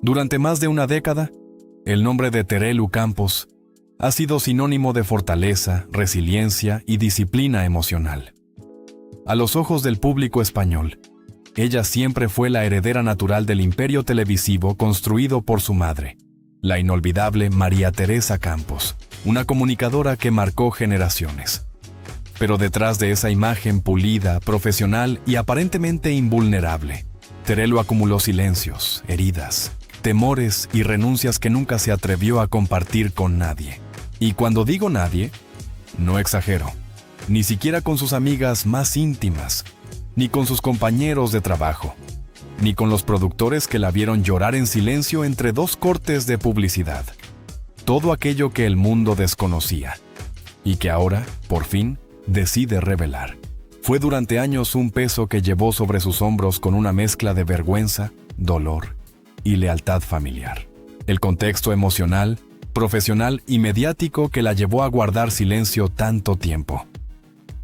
Durante más de una década, el nombre de Terelu Campos ha sido sinónimo de fortaleza, resiliencia y disciplina emocional. A los ojos del público español, ella siempre fue la heredera natural del imperio televisivo construido por su madre, la inolvidable María Teresa Campos, una comunicadora que marcó generaciones. Pero detrás de esa imagen pulida, profesional y aparentemente invulnerable, Terelu acumuló silencios, heridas, temores y renuncias que nunca se atrevió a compartir con nadie. Y cuando digo nadie, no exagero, ni siquiera con sus amigas más íntimas, ni con sus compañeros de trabajo, ni con los productores que la vieron llorar en silencio entre dos cortes de publicidad. Todo aquello que el mundo desconocía, y que ahora, por fin, decide revelar. Fue durante años un peso que llevó sobre sus hombros con una mezcla de vergüenza, dolor y lealtad familiar. El contexto emocional, profesional y mediático que la llevó a guardar silencio tanto tiempo.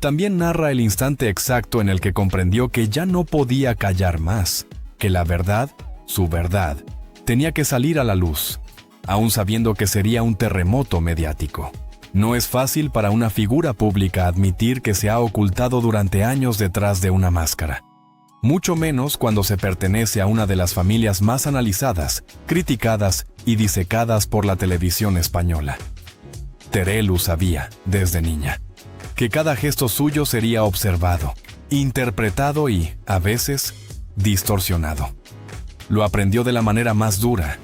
También narra el instante exacto en el que comprendió que ya no podía callar más, que la verdad, su verdad, tenía que salir a la luz, aún sabiendo que sería un terremoto mediático. No es fácil para una figura pública admitir que se ha ocultado durante años detrás de una máscara. Mucho menos cuando se pertenece a una de las familias más analizadas, criticadas y disecadas por la televisión española. Terelu sabía, desde niña, que cada gesto suyo sería observado, interpretado y, a veces, distorsionado. Lo aprendió de la manera más dura,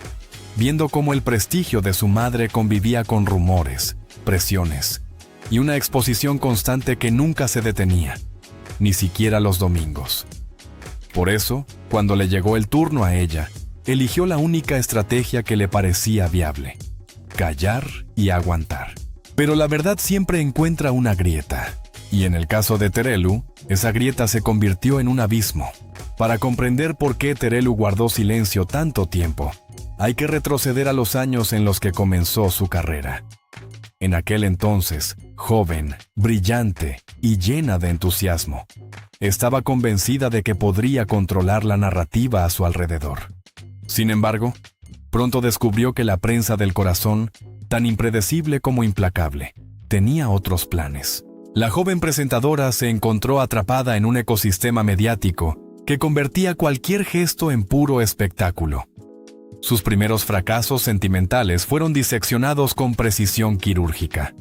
viendo cómo el prestigio de su madre convivía con rumores, presiones y una exposición constante que nunca se detenía, ni siquiera los domingos. Por eso, cuando le llegó el turno a ella, eligió la única estrategia que le parecía viable: callar y aguantar. Pero la verdad siempre encuentra una grieta, y en el caso de Terelu, esa grieta se convirtió en un abismo. Para comprender por qué Terelu guardó silencio tanto tiempo, hay que retroceder a los años en los que comenzó su carrera. En aquel entonces, joven, brillante y llena de entusiasmo, estaba convencida de que podría controlar la narrativa a su alrededor. Sin embargo, pronto descubrió que la prensa del corazón, tan impredecible como implacable, tenía otros planes. La joven presentadora se encontró atrapada en un ecosistema mediático que convertía cualquier gesto en puro espectáculo. Sus primeros fracasos sentimentales fueron diseccionados con precisión quirúrgica.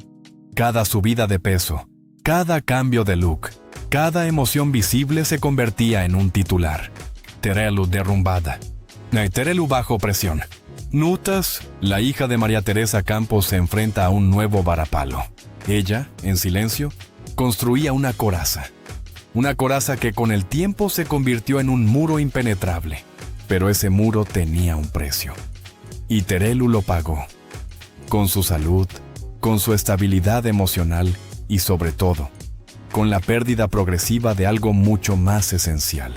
Cada subida de peso, cada cambio de look, cada emoción visible se convertía en un titular. Terelu derrumbada. Terelu bajo presión. Nutas, la hija de María Teresa Campos, se enfrenta a un nuevo varapalo. Ella, en silencio, construía una coraza. Una coraza que con el tiempo se convirtió en un muro impenetrable. Pero ese muro tenía un precio. Y Terelu lo pagó. Con su salud, con su estabilidad emocional y, sobre todo, con la pérdida progresiva de algo mucho más esencial: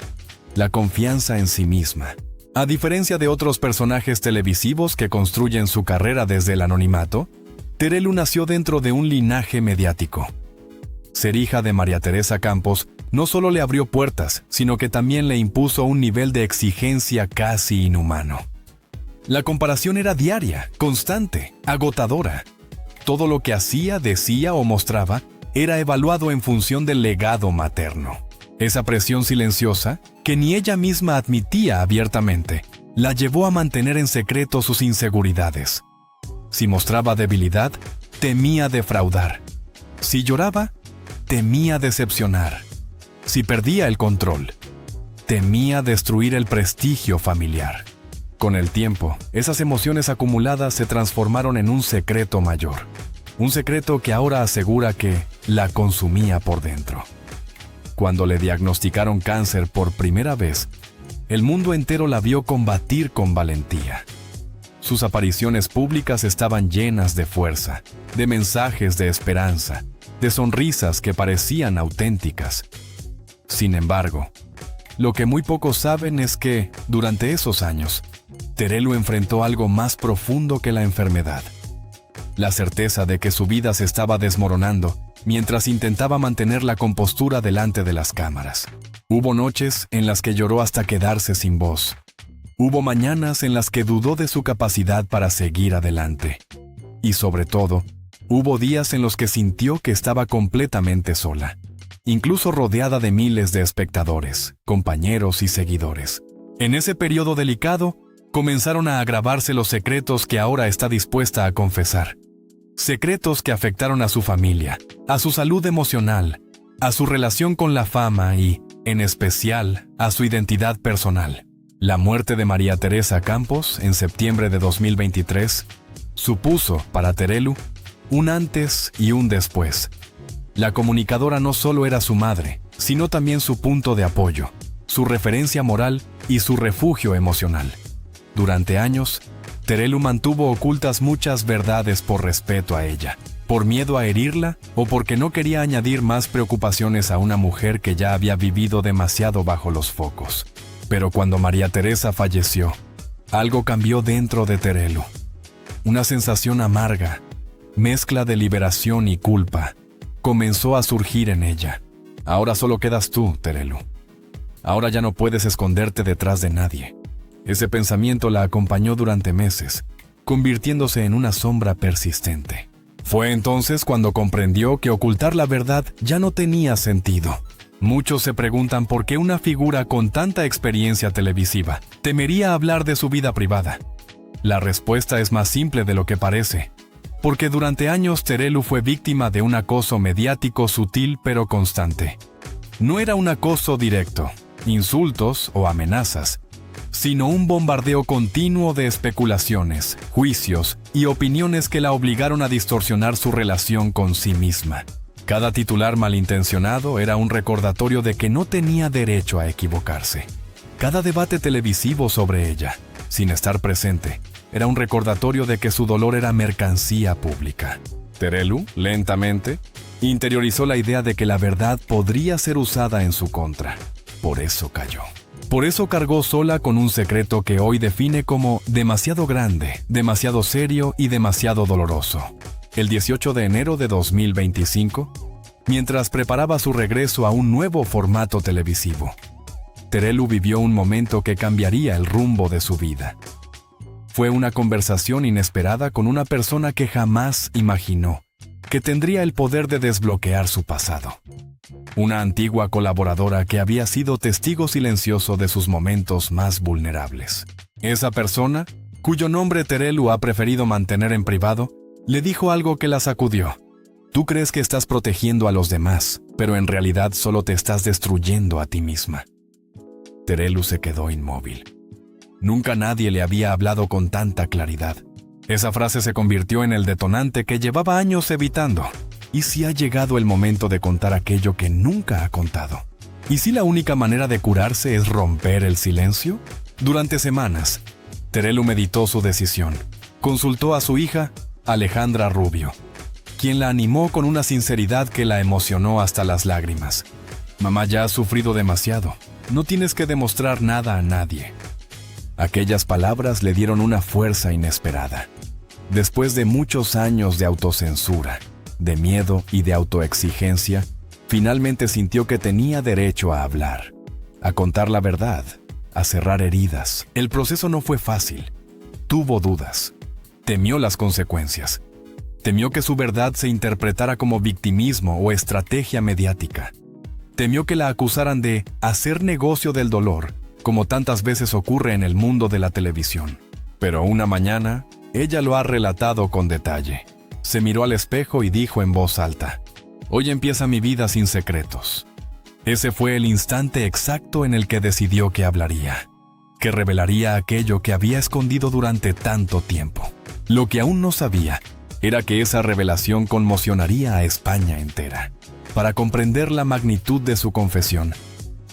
la confianza en sí misma. A diferencia de otros personajes televisivos que construyen su carrera desde el anonimato, Terelu nació dentro de un linaje mediático. Ser hija de María Teresa Campos no solo le abrió puertas, sino que también le impuso un nivel de exigencia casi inhumano. La comparación era diaria, constante, agotadora. Todo lo que hacía, decía o mostraba era evaluado en función del legado materno. Esa presión silenciosa, que ni ella misma admitía abiertamente, la llevó a mantener en secreto sus inseguridades. Si mostraba debilidad, temía defraudar. Si lloraba, temía decepcionar. Si perdía el control, temía destruir el prestigio familiar. Con el tiempo, esas emociones acumuladas se transformaron en un secreto mayor. Un secreto que ahora asegura que la consumía por dentro. Cuando le diagnosticaron cáncer por primera vez, el mundo entero la vio combatir con valentía. Sus apariciones públicas estaban llenas de fuerza, de mensajes de esperanza, de sonrisas que parecían auténticas. Sin embargo, lo que muy pocos saben es que, durante esos años, Terelu enfrentó algo más profundo que la enfermedad. La certeza de que su vida se estaba desmoronando mientras intentaba mantener la compostura delante de las cámaras. Hubo noches en las que lloró hasta quedarse sin voz. Hubo mañanas en las que dudó de su capacidad para seguir adelante. Y sobre todo, hubo días en los que sintió que estaba completamente sola, incluso rodeada de miles de espectadores, compañeros y seguidores. En ese periodo delicado, comenzaron a agravarse los secretos que ahora está dispuesta a confesar. Secretos que afectaron a su familia, a su salud emocional, a su relación con la fama y, en especial, a su identidad personal. La muerte de María Teresa Campos, en septiembre de 2023, supuso, para Terelu, un antes y un después. La comunicadora no solo era su madre, sino también su punto de apoyo, su referencia moral y su refugio emocional. Durante años, Terelu mantuvo ocultas muchas verdades por respeto a ella, por miedo a herirla o porque no quería añadir más preocupaciones a una mujer que ya había vivido demasiado bajo los focos. Pero cuando María Teresa falleció, algo cambió dentro de Terelu. Una sensación amarga, mezcla de liberación y culpa, comenzó a surgir en ella. Ahora solo quedas tú, Terelu. Ahora ya no puedes esconderte detrás de nadie. Ese pensamiento la acompañó durante meses, convirtiéndose en una sombra persistente. Fue entonces cuando comprendió que ocultar la verdad ya no tenía sentido. Muchos se preguntan por qué una figura con tanta experiencia televisiva temería hablar de su vida privada. La respuesta es más simple de lo que parece, porque durante años Terelu fue víctima de un acoso mediático sutil pero constante. No era un acoso directo, insultos o amenazas, sino un bombardeo continuo de especulaciones, juicios y opiniones que la obligaron a distorsionar su relación con sí misma. Cada titular malintencionado era un recordatorio de que no tenía derecho a equivocarse. Cada debate televisivo sobre ella, sin estar presente, era un recordatorio de que su dolor era mercancía pública. Terelu, lentamente, interiorizó la idea de que la verdad podría ser usada en su contra. Por eso cayó. Por eso cargó sola con un secreto que hoy define como demasiado grande, demasiado serio y demasiado doloroso. El 18 de enero de 2025, mientras preparaba su regreso a un nuevo formato televisivo, Terelu vivió un momento que cambiaría el rumbo de su vida. Fue una conversación inesperada con una persona que jamás imaginó que tendría el poder de desbloquear su pasado. Una antigua colaboradora que había sido testigo silencioso de sus momentos más vulnerables. Esa persona, cuyo nombre Terelu ha preferido mantener en privado, le dijo algo que la sacudió. Tú crees que estás protegiendo a los demás, pero en realidad solo te estás destruyendo a ti misma. Terelu se quedó inmóvil. Nunca nadie le había hablado con tanta claridad. Esa frase se convirtió en el detonante que llevaba años evitando. ¿Y si ha llegado el momento de contar aquello que nunca ha contado? ¿Y si la única manera de curarse es romper el silencio? Durante semanas, Terelu meditó su decisión. Consultó a su hija, Alejandra Rubio, quien la animó con una sinceridad que la emocionó hasta las lágrimas. Mamá ya ha sufrido demasiado. No tienes que demostrar nada a nadie. Aquellas palabras le dieron una fuerza inesperada. Después de muchos años de autocensura, de miedo y de autoexigencia, finalmente sintió que tenía derecho a hablar, a contar la verdad, a cerrar heridas. El proceso no fue fácil. Tuvo dudas. Temió las consecuencias. Temió que su verdad se interpretara como victimismo o estrategia mediática. Temió que la acusaran de hacer negocio del dolor, como tantas veces ocurre en el mundo de la televisión. Pero una mañana, ella lo ha relatado con detalle. Se miró al espejo y dijo en voz alta: «Hoy empieza mi vida sin secretos». Ese fue el instante exacto en el que decidió que hablaría, que revelaría aquello que había escondido durante tanto tiempo. Lo que aún no sabía era que esa revelación conmocionaría a España entera. Para comprender la magnitud de su confesión,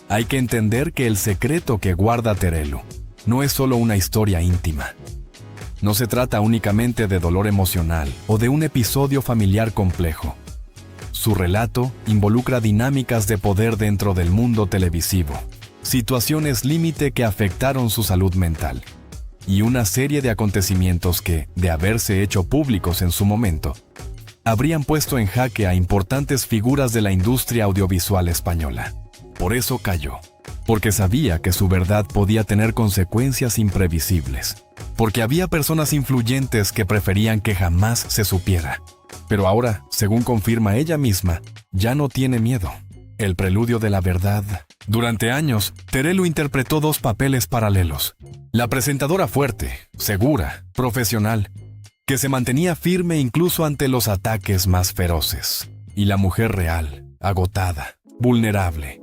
hay que entender que el secreto que guarda Terelu no es solo una historia íntima. No se trata únicamente de dolor emocional o de un episodio familiar complejo. Su relato involucra dinámicas de poder dentro del mundo televisivo, situaciones límite que afectaron su salud mental, y una serie de acontecimientos que, de haberse hecho públicos en su momento, habrían puesto en jaque a importantes figuras de la industria audiovisual española. Por eso cayó. porque sabía que su verdad podía tener consecuencias imprevisibles, porque había personas influyentes que preferían que jamás se supiera. Pero ahora, según confirma ella misma, ya no tiene miedo. El preludio de la verdad. Durante años, Terelu interpretó dos papeles paralelos. La presentadora fuerte, segura, profesional, que se mantenía firme incluso ante los ataques más feroces. Y la mujer real, agotada, vulnerable,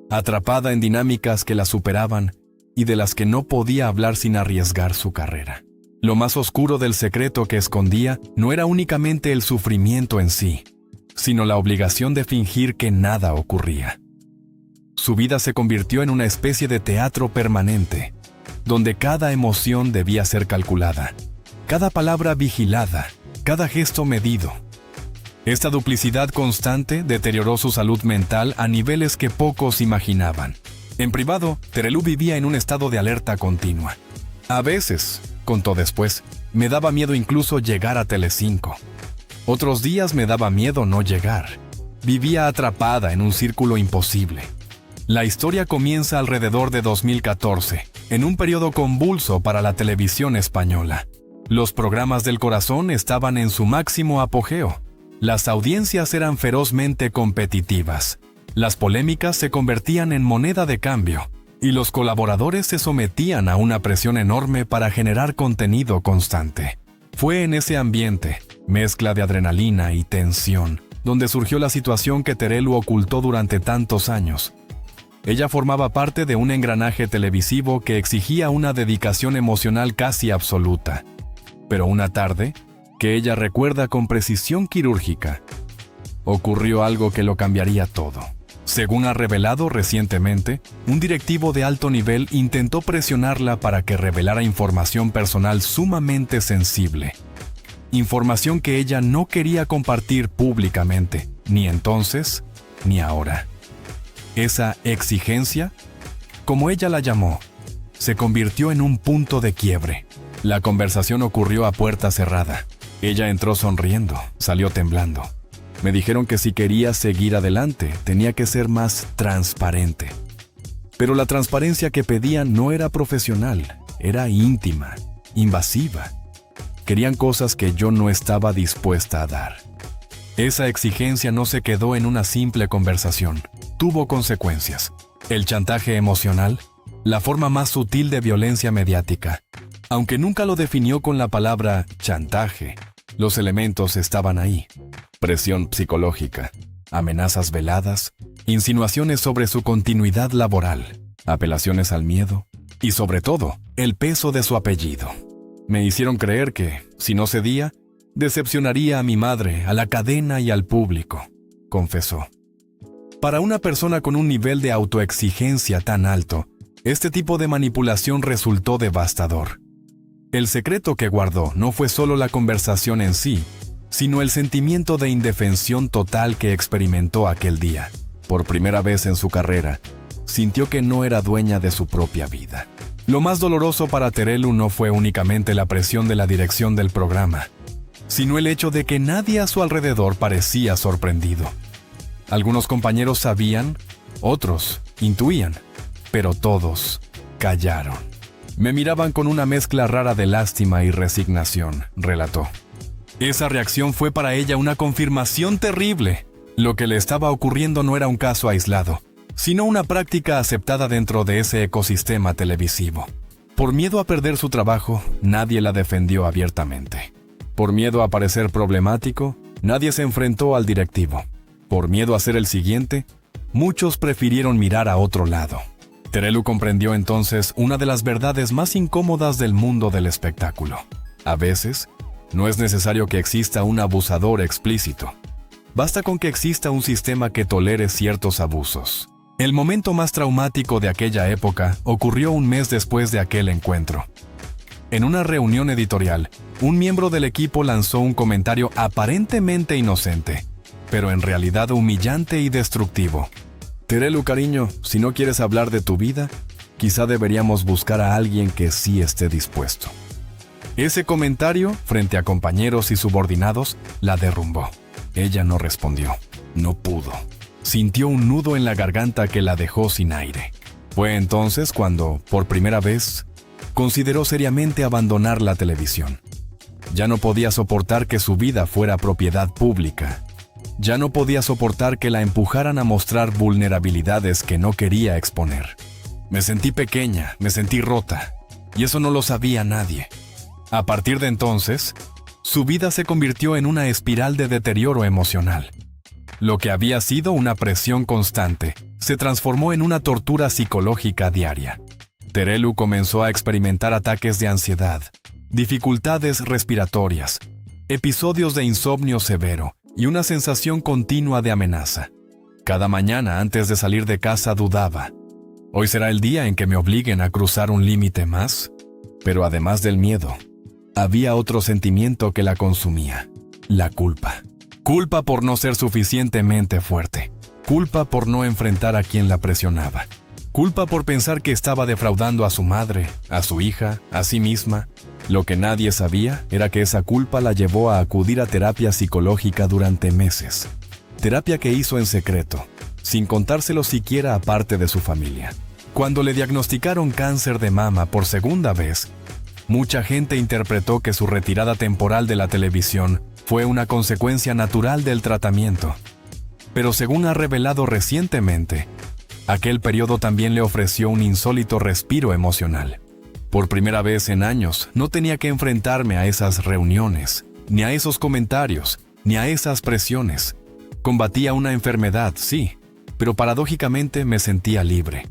atrapada en dinámicas que la superaban y de las que no podía hablar sin arriesgar su carrera. Lo más oscuro del secreto que escondía no era únicamente el sufrimiento en sí, sino la obligación de fingir que nada ocurría. Su vida se convirtió en una especie de teatro permanente, donde cada emoción debía ser calculada, cada palabra vigilada, cada gesto medido. Esta duplicidad constante deterioró su salud mental a niveles que pocos imaginaban. En privado, Terelu vivía en un estado de alerta continua. A veces, contó después, me daba miedo incluso llegar a Telecinco. Otros días me daba miedo no llegar. Vivía atrapada en un círculo imposible. La historia comienza alrededor de 2014, en un periodo convulso para la televisión española. Los programas del corazón estaban en su máximo apogeo. Las audiencias eran ferozmente competitivas. Las polémicas se convertían en moneda de cambio, y los colaboradores se sometían a una presión enorme para generar contenido constante. Fue en ese ambiente, mezcla de adrenalina y tensión, donde surgió la situación que Terelu ocultó durante tantos años. Ella formaba parte de un engranaje televisivo que exigía una dedicación emocional casi absoluta. Pero una tarde, que ella recuerda con precisión quirúrgica, ocurrió algo que lo cambiaría todo. Según ha revelado recientemente, un directivo de alto nivel intentó presionarla para que revelara información personal sumamente sensible. Información que ella no quería compartir públicamente, ni entonces, ni ahora. Esa exigencia, como ella la llamó, se convirtió en un punto de quiebre. La conversación ocurrió a puerta cerrada. Ella entró sonriendo, salió temblando. Me dijeron que si quería seguir adelante, tenía que ser más transparente. Pero la transparencia que pedían no era profesional, era íntima, invasiva. Querían cosas que yo no estaba dispuesta a dar. Esa exigencia no se quedó en una simple conversación, tuvo consecuencias. El chantaje emocional, la forma más sutil de violencia mediática. Aunque nunca lo definió con la palabra chantaje, los elementos estaban ahí. Presión psicológica, amenazas veladas, insinuaciones sobre su continuidad laboral, apelaciones al miedo y, sobre todo, el peso de su apellido. Me hicieron creer que, si no cedía, decepcionaría a mi madre, a la cadena y al público, confesó. Para una persona con un nivel de autoexigencia tan alto, este tipo de manipulación resultó devastador. El secreto que guardó no fue solo la conversación en sí, sino el sentimiento de indefensión total que experimentó aquel día. Por primera vez en su carrera, sintió que no era dueña de su propia vida. Lo más doloroso para Terelu no fue únicamente la presión de la dirección del programa, sino el hecho de que nadie a su alrededor parecía sorprendido. Algunos compañeros sabían, otros intuían, pero todos callaron. Me miraban con una mezcla rara de lástima y resignación, relató. Esa reacción fue para ella una confirmación terrible. Lo que le estaba ocurriendo no era un caso aislado, sino una práctica aceptada dentro de ese ecosistema televisivo. Por miedo a perder su trabajo, nadie la defendió abiertamente. Por miedo a parecer problemático, nadie se enfrentó al directivo. Por miedo a ser el siguiente, muchos prefirieron mirar a otro lado. Terelu comprendió entonces una de las verdades más incómodas del mundo del espectáculo. A veces, no es necesario que exista un abusador explícito. Basta con que exista un sistema que tolere ciertos abusos. El momento más traumático de aquella época ocurrió un mes después de aquel encuentro. En una reunión editorial, un miembro del equipo lanzó un comentario aparentemente inocente, pero en realidad humillante y destructivo. Terelu, cariño, si no quieres hablar de tu vida, quizá deberíamos buscar a alguien que sí esté dispuesto. Ese comentario, frente a compañeros y subordinados, la derrumbó. Ella no respondió. No pudo. Sintió un nudo en la garganta que la dejó sin aire. Fue entonces cuando, por primera vez, consideró seriamente abandonar la televisión. Ya no podía soportar que su vida fuera propiedad pública. Ya no podía soportar que la empujaran a mostrar vulnerabilidades que no quería exponer. Me sentí pequeña, me sentí rota, y eso no lo sabía nadie. A partir de entonces, su vida se convirtió en una espiral de deterioro emocional. Lo que había sido una presión constante se transformó en una tortura psicológica diaria. Terelu comenzó a experimentar ataques de ansiedad, dificultades respiratorias, episodios de insomnio severo y una sensación continua de amenaza. Cada mañana antes de salir de casa dudaba: ¿hoy será el día en que me obliguen a cruzar un límite más? Pero además del miedo, había otro sentimiento que la consumía: la culpa. Culpa por no ser suficientemente fuerte. Culpa por no enfrentar a quien la presionaba. Culpa por pensar que estaba defraudando a su madre, a su hija, a sí misma. Lo que nadie sabía era que esa culpa la llevó a acudir a terapia psicológica durante meses. Terapia que hizo en secreto, sin contárselo siquiera a parte de su familia. Cuando le diagnosticaron cáncer de mama por segunda vez, mucha gente interpretó que su retirada temporal de la televisión fue una consecuencia natural del tratamiento. Pero según ha revelado recientemente, aquel periodo también le ofreció un insólito respiro emocional. Por primera vez en años, no tenía que enfrentarme a esas reuniones, ni a esos comentarios, ni a esas presiones. Combatía una enfermedad, sí, pero paradójicamente me sentía libre.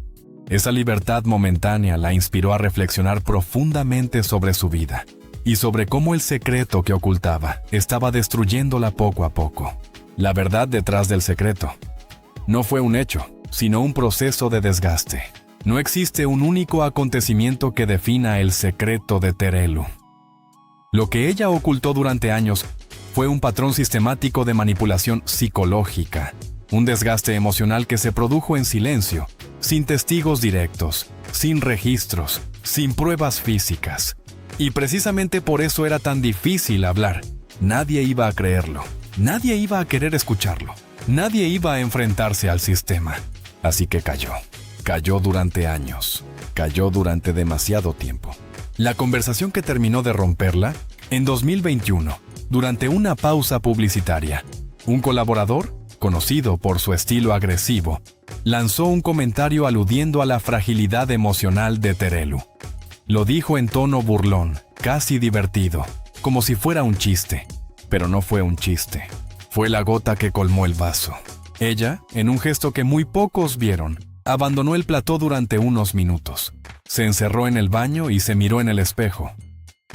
Esa libertad momentánea la inspiró a reflexionar profundamente sobre su vida y sobre cómo el secreto que ocultaba estaba destruyéndola poco a poco. La verdad detrás del secreto no fue un hecho, sino un proceso de desgaste. No existe un único acontecimiento que defina el secreto de Terelu. Lo que ella ocultó durante años fue un patrón sistemático de manipulación psicológica, un desgaste emocional que se produjo en silencio, sin testigos directos, sin registros, sin pruebas físicas. Y precisamente por eso era tan difícil hablar. Nadie iba a creerlo, nadie iba a querer escucharlo, nadie iba a enfrentarse al sistema. Así que cayó. Cayó durante años, cayó durante demasiado tiempo. La conversación que terminó de romperla, en 2021, durante una pausa publicitaria, un colaborador, conocido por su estilo agresivo, lanzó un comentario aludiendo a la fragilidad emocional de Terelu. Lo dijo en tono burlón, casi divertido, como si fuera un chiste. Pero no fue un chiste. Fue la gota que colmó el vaso. Ella, en un gesto que muy pocos vieron, abandonó el plató durante unos minutos. Se encerró en el baño y se miró en el espejo.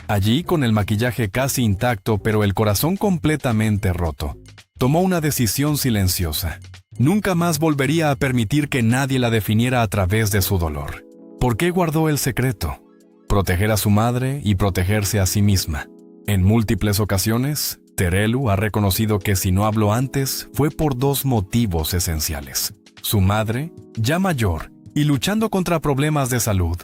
Allí, con el maquillaje casi intacto pero el corazón completamente roto, tomó una decisión silenciosa. Nunca más volvería a permitir que nadie la definiera a través de su dolor. ¿Por qué guardó el secreto? Proteger a su madre y protegerse a sí misma. En múltiples ocasiones, Terelu ha reconocido que si no habló antes fue por dos motivos esenciales. Su madre, ya mayor y luchando contra problemas de salud,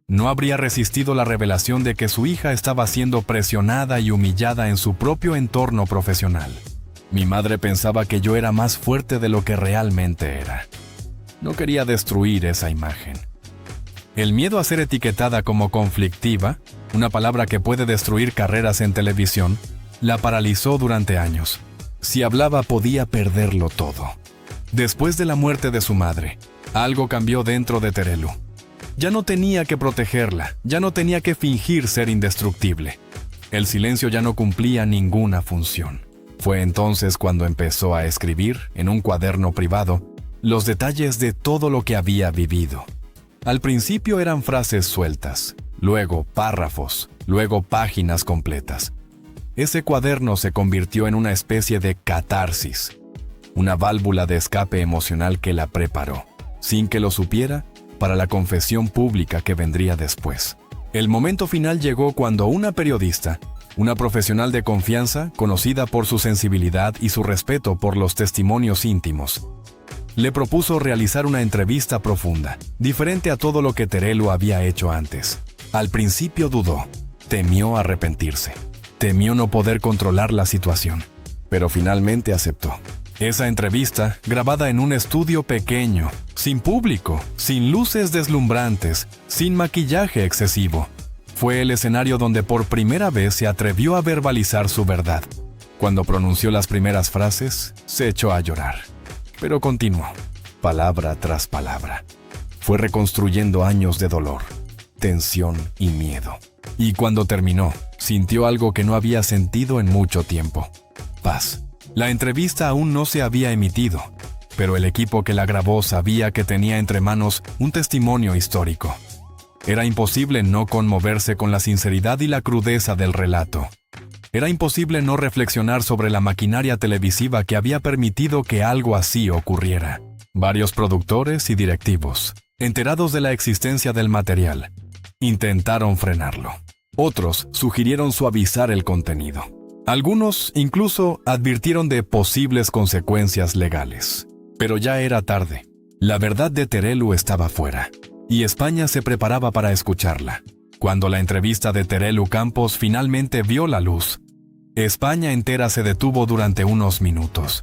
no habría resistido la revelación de que su hija estaba siendo presionada y humillada en su propio entorno profesional. Mi madre pensaba que yo era más fuerte de lo que realmente era. No quería destruir esa imagen. El miedo a ser etiquetada como conflictiva, una palabra que puede destruir carreras en televisión, la paralizó durante años. Si hablaba podía perderlo todo. Después de la muerte de su madre, algo cambió dentro de Terelu. Ya no tenía que protegerla, ya no tenía que fingir ser indestructible. El silencio ya no cumplía ninguna función. Fue entonces cuando empezó a escribir, en un cuaderno privado, los detalles de todo lo que había vivido. Al principio eran frases sueltas, luego párrafos, luego páginas completas. Ese cuaderno se convirtió en una especie de catarsis, una válvula de escape emocional que la preparó, sin que lo supiera, para la confesión pública que vendría después. El momento final llegó cuando una periodista, una profesional de confianza, conocida por su sensibilidad y su respeto por los testimonios íntimos, le propuso realizar una entrevista profunda, diferente a todo lo que Terelu había hecho antes. Al principio dudó, temió arrepentirse, temió no poder controlar la situación, pero finalmente aceptó. Esa entrevista, grabada en un estudio pequeño, sin público, sin luces deslumbrantes, sin maquillaje excesivo, fue el escenario donde por primera vez se atrevió a verbalizar su verdad. Cuando pronunció las primeras frases, se echó a llorar. Pero continuó, palabra tras palabra. Fue reconstruyendo años de dolor, tensión y miedo. Y cuando terminó, sintió algo que no había sentido en mucho tiempo: paz. La entrevista aún no se había emitido, pero el equipo que la grabó sabía que tenía entre manos un testimonio histórico. Era imposible no conmoverse con la sinceridad y la crudeza del relato. Era imposible no reflexionar sobre la maquinaria televisiva que había permitido que algo así ocurriera. Varios productores y directivos, enterados de la existencia del material, intentaron frenarlo. Otros sugirieron suavizar el contenido. Algunos incluso advirtieron de posibles consecuencias legales. Pero ya era tarde. La verdad de Terelu estaba fuera, y España se preparaba para escucharla. Cuando la entrevista de Terelu Campos finalmente vio la luz, España entera se detuvo durante unos minutos.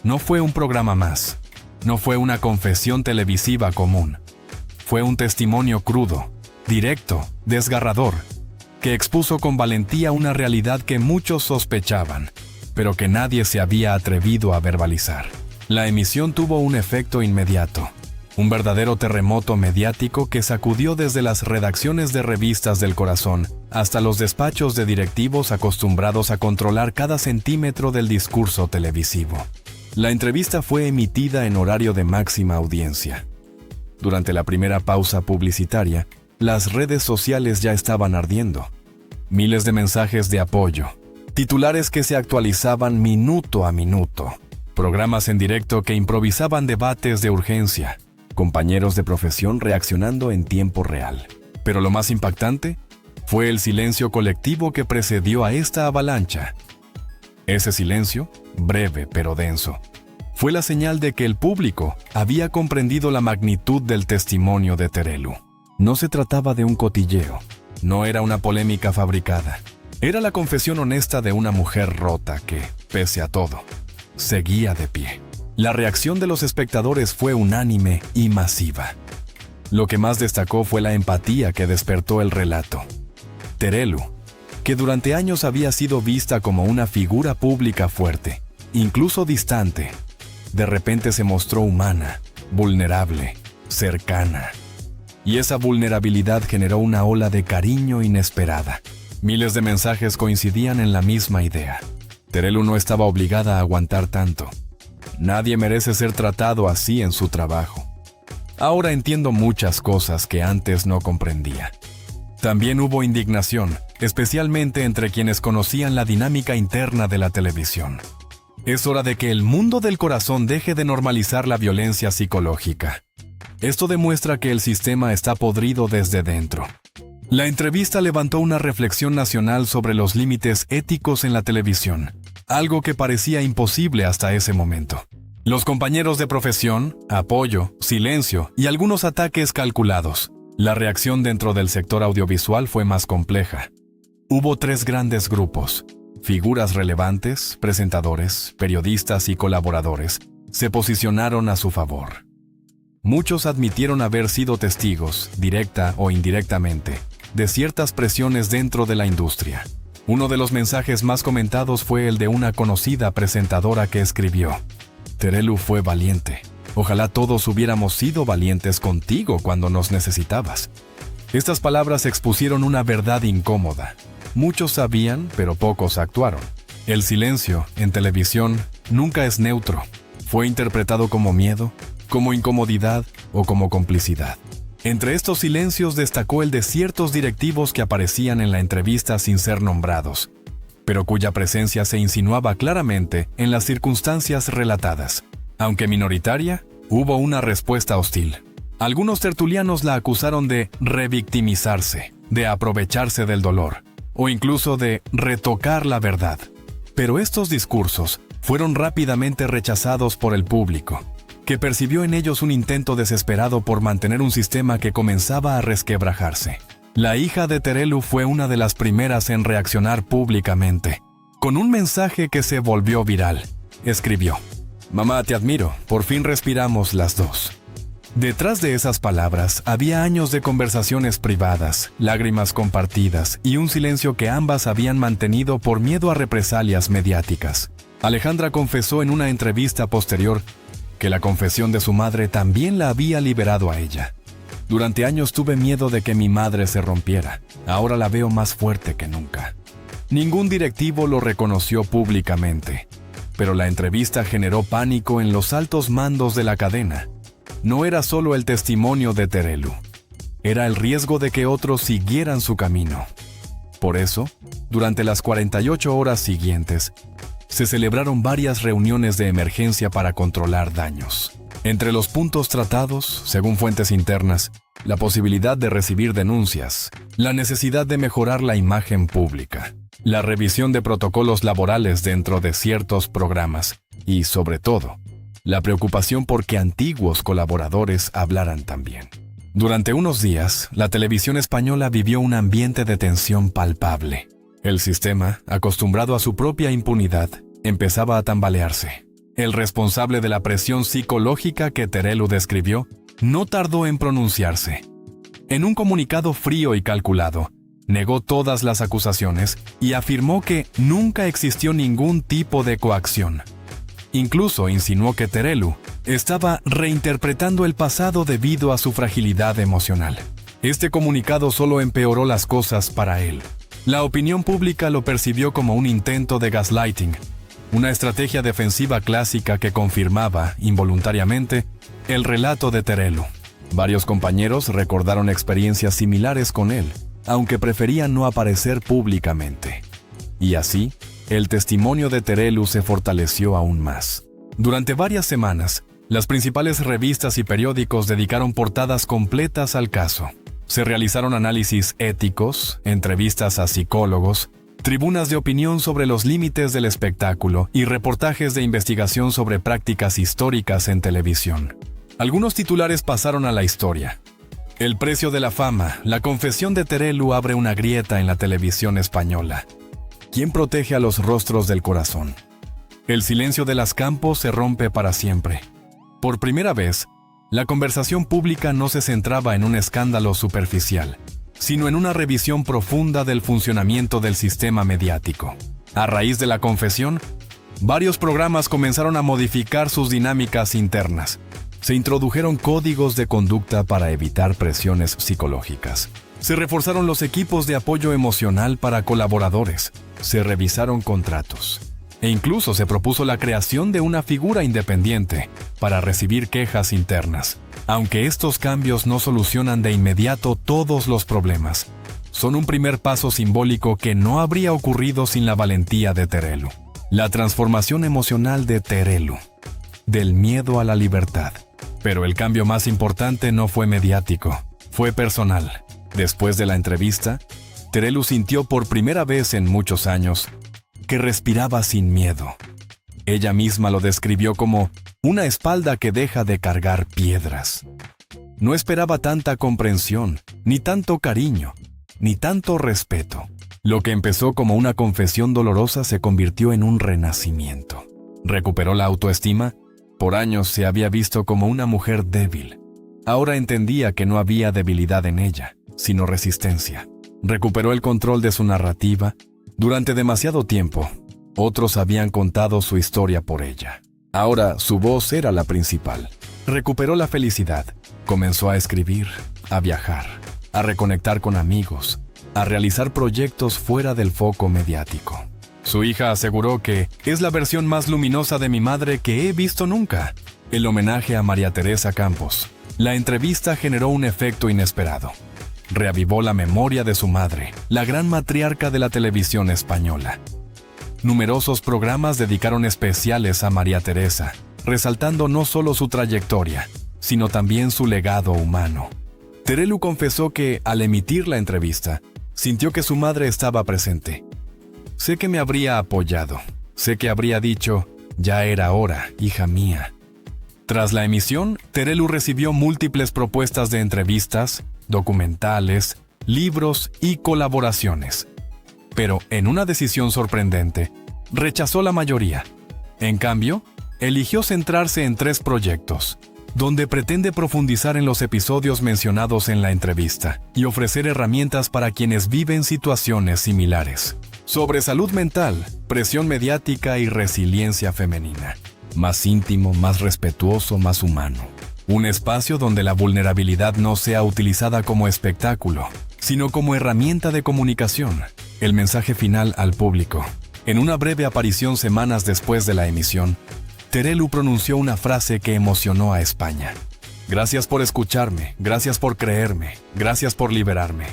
No fue un programa más. No fue una confesión televisiva común. Fue un testimonio crudo, directo, desgarrador, que expuso con valentía una realidad que muchos sospechaban, pero que nadie se había atrevido a verbalizar. La emisión tuvo un efecto inmediato, un verdadero terremoto mediático que sacudió desde las redacciones de revistas del corazón hasta los despachos de directivos acostumbrados a controlar cada centímetro del discurso televisivo. La entrevista fue emitida en horario de máxima audiencia. Durante la primera pausa publicitaria, las redes sociales ya estaban ardiendo. Miles de mensajes de apoyo, titulares que se actualizaban minuto a minuto, programas en directo que improvisaban debates de urgencia, compañeros de profesión reaccionando en tiempo real. Pero lo más impactante fue el silencio colectivo que precedió a esta avalancha. Ese silencio, breve pero denso, fue la señal de que el público había comprendido la magnitud del testimonio de Terelu. No se trataba de un cotilleo, no era una polémica fabricada. Era la confesión honesta de una mujer rota que, pese a todo, seguía de pie. La reacción de los espectadores fue unánime y masiva. Lo que más destacó fue la empatía que despertó el relato. Terelu, que durante años había sido vista como una figura pública fuerte, incluso distante, de repente se mostró humana, vulnerable, cercana. Y esa vulnerabilidad generó una ola de cariño inesperada. Miles de mensajes coincidían en la misma idea. Terelu no estaba obligada a aguantar tanto. Nadie merece ser tratado así en su trabajo. Ahora entiendo muchas cosas que antes no comprendía. También hubo indignación, especialmente entre quienes conocían la dinámica interna de la televisión. Es hora de que el mundo del corazón deje de normalizar la violencia psicológica. Esto demuestra que el sistema está podrido desde dentro. La entrevista levantó una reflexión nacional sobre los límites éticos en la televisión, algo que parecía imposible hasta ese momento. Los compañeros de profesión, apoyo, silencio y algunos ataques calculados. La reacción dentro del sector audiovisual fue más compleja. Hubo 3 grandes grupos. Figuras relevantes, presentadores, periodistas y colaboradores se posicionaron a su favor. Muchos admitieron haber sido testigos, directa o indirectamente, de ciertas presiones dentro de la industria. Uno de los mensajes más comentados fue el de una conocida presentadora que escribió: Terelu fue valiente. Ojalá todos hubiéramos sido valientes contigo cuando nos necesitabas. Estas palabras expusieron una verdad incómoda. Muchos sabían, pero pocos actuaron. El silencio, en televisión, nunca es neutro. Fue interpretado como miedo, como incomodidad o como complicidad. Entre estos silencios destacó el de ciertos directivos que aparecían en la entrevista sin ser nombrados, pero cuya presencia se insinuaba claramente en las circunstancias relatadas. Aunque minoritaria, hubo una respuesta hostil. Algunos tertulianos la acusaron de revictimizarse, de aprovecharse del dolor, o incluso de retocar la verdad. Pero estos discursos fueron rápidamente rechazados por el público, que percibió en ellos un intento desesperado por mantener un sistema que comenzaba a resquebrajarse. La hija de Terelu fue una de las primeras en reaccionar públicamente. Con un mensaje que se volvió viral, escribió: Mamá, te admiro, por fin respiramos las dos. Detrás de esas palabras había años de conversaciones privadas, lágrimas compartidas y un silencio que ambas habían mantenido por miedo a represalias mediáticas. Alejandra confesó en una entrevista posterior que la confesión de su madre también la había liberado a ella. Durante años tuve miedo de que mi madre se rompiera. Ahora la veo más fuerte que nunca. Ningún directivo lo reconoció públicamente, pero la entrevista generó pánico en los altos mandos de la cadena. No era solo el testimonio de Terelu, era el riesgo de que otros siguieran su camino. Por eso, durante las 48 horas siguientes, se celebraron varias reuniones de emergencia para controlar daños. Entre los puntos tratados, según fuentes internas, la posibilidad de recibir denuncias, la necesidad de mejorar la imagen pública, la revisión de protocolos laborales dentro de ciertos programas y, sobre todo, la preocupación por que antiguos colaboradores hablaran también. Durante unos días, la televisión española vivió un ambiente de tensión palpable. El sistema, acostumbrado a su propia impunidad, empezaba a tambalearse. El responsable de la presión psicológica que Terelu describió no tardó en pronunciarse. En un comunicado frío y calculado, negó todas las acusaciones y afirmó que nunca existió ningún tipo de coacción. Incluso insinuó que Terelu estaba reinterpretando el pasado debido a su fragilidad emocional. Este comunicado solo empeoró las cosas para él. La opinión pública lo percibió como un intento de gaslighting, una estrategia defensiva clásica que confirmaba, involuntariamente, el relato de Terelu. Varios compañeros recordaron experiencias similares con él, aunque preferían no aparecer públicamente. Y así, el testimonio de Terelu se fortaleció aún más. Durante varias semanas, las principales revistas y periódicos dedicaron portadas completas al caso. Se realizaron análisis éticos, entrevistas a psicólogos, tribunas de opinión sobre los límites del espectáculo y reportajes de investigación sobre prácticas históricas en televisión. Algunos titulares pasaron a la historia. El precio de la fama, la confesión de Terelu abre una grieta en la televisión española. ¿Quién protege a los rostros del corazón? El silencio de las Campos se rompe para siempre. Por primera vez, la conversación pública no se centraba en un escándalo superficial, sino en una revisión profunda del funcionamiento del sistema mediático. A raíz de la confesión, varios programas comenzaron a modificar sus dinámicas internas. Se introdujeron códigos de conducta para evitar presiones psicológicas. Se reforzaron los equipos de apoyo emocional para colaboradores. Se revisaron contratos. E incluso se propuso la creación de una figura independiente para recibir quejas internas. Aunque estos cambios no solucionan de inmediato todos los problemas, son un primer paso simbólico que no habría ocurrido sin la valentía de Terelu. La transformación emocional de Terelu, del miedo a la libertad. Pero el cambio más importante no fue mediático, fue personal. Después de la entrevista, Terelu sintió por primera vez en muchos años que respiraba sin miedo. Ella misma lo describió como una espalda que deja de cargar piedras. No esperaba tanta comprensión, ni tanto cariño, ni tanto respeto. Lo que empezó como una confesión dolorosa se convirtió en un renacimiento. Recuperó la autoestima. Por años se había visto como una mujer débil. Ahora entendía que no había debilidad en ella, sino resistencia. Recuperó el control de su narrativa. Durante demasiado tiempo, otros habían contado su historia por ella. Ahora su voz era la principal. Recuperó la felicidad. Comenzó a escribir, a viajar, a reconectar con amigos, a realizar proyectos fuera del foco mediático. Su hija aseguró que es la versión más luminosa de mi madre que he visto nunca. El homenaje a María Teresa Campos. La entrevista generó un efecto inesperado. Reavivó la memoria de su madre, la gran matriarca de la televisión española. Numerosos programas dedicaron especiales a María Teresa, resaltando no solo su trayectoria, sino también su legado humano. Terelu confesó que, al emitir la entrevista, sintió que su madre estaba presente. Sé que me habría apoyado. Sé que habría dicho, ya era hora, hija mía. Tras la emisión, Terelu recibió múltiples propuestas de entrevistas, documentales, libros y colaboraciones. Pero, en una decisión sorprendente, rechazó la mayoría. En cambio, eligió centrarse en 3 proyectos, donde pretende profundizar en los episodios mencionados en la entrevista y ofrecer herramientas para quienes viven situaciones similares. Sobre salud mental, presión mediática y resiliencia femenina. Más íntimo, más respetuoso, más humano. Un espacio donde la vulnerabilidad no sea utilizada como espectáculo, sino como herramienta de comunicación. El mensaje final al público. En una breve aparición semanas después de la emisión, Terelu pronunció una frase que emocionó a España. Gracias por escucharme, gracias por creerme, gracias por liberarme.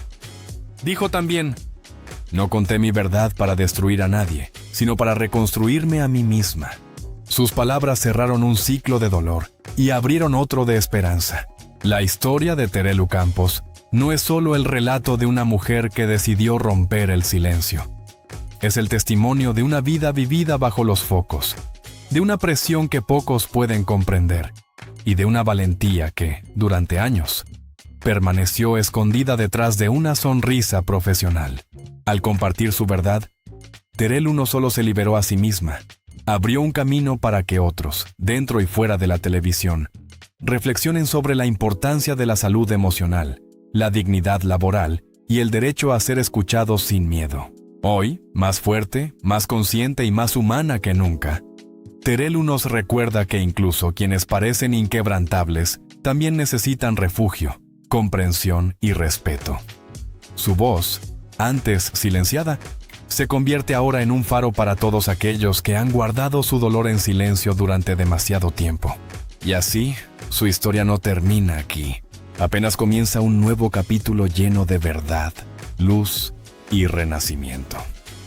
Dijo también, no conté mi verdad para destruir a nadie, sino para reconstruirme a mí misma. Sus palabras cerraron un ciclo de dolor y abrieron otro de esperanza. La historia de Terelu Campos no es solo el relato de una mujer que decidió romper el silencio. Es el testimonio de una vida vivida bajo los focos, de una presión que pocos pueden comprender y de una valentía que, durante años, permaneció escondida detrás de una sonrisa profesional. Al compartir su verdad, Terelu no solo se liberó a sí misma, abrió un camino para que otros, dentro y fuera de la televisión, reflexionen sobre la importancia de la salud emocional, la dignidad laboral y el derecho a ser escuchados sin miedo. Hoy, más fuerte, más consciente y más humana que nunca, Terelu nos recuerda que incluso quienes parecen inquebrantables también necesitan refugio, comprensión y respeto. Su voz, antes silenciada, se convierte ahora en un faro para todos aquellos que han guardado su dolor en silencio durante demasiado tiempo. Y así, su historia no termina aquí. Apenas comienza un nuevo capítulo lleno de verdad, luz y renacimiento.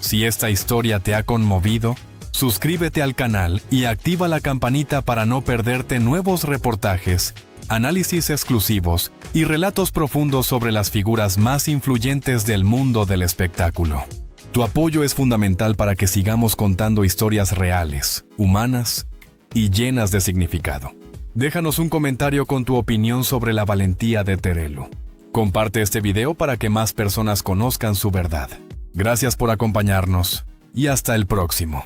Si esta historia te ha conmovido, suscríbete al canal y activa la campanita para no perderte nuevos reportajes, análisis exclusivos y relatos profundos sobre las figuras más influyentes del mundo del espectáculo. Tu apoyo es fundamental para que sigamos contando historias reales, humanas y llenas de significado. Déjanos un comentario con tu opinión sobre la valentía de Terelu. Comparte este video para que más personas conozcan su verdad. Gracias por acompañarnos y hasta el próximo.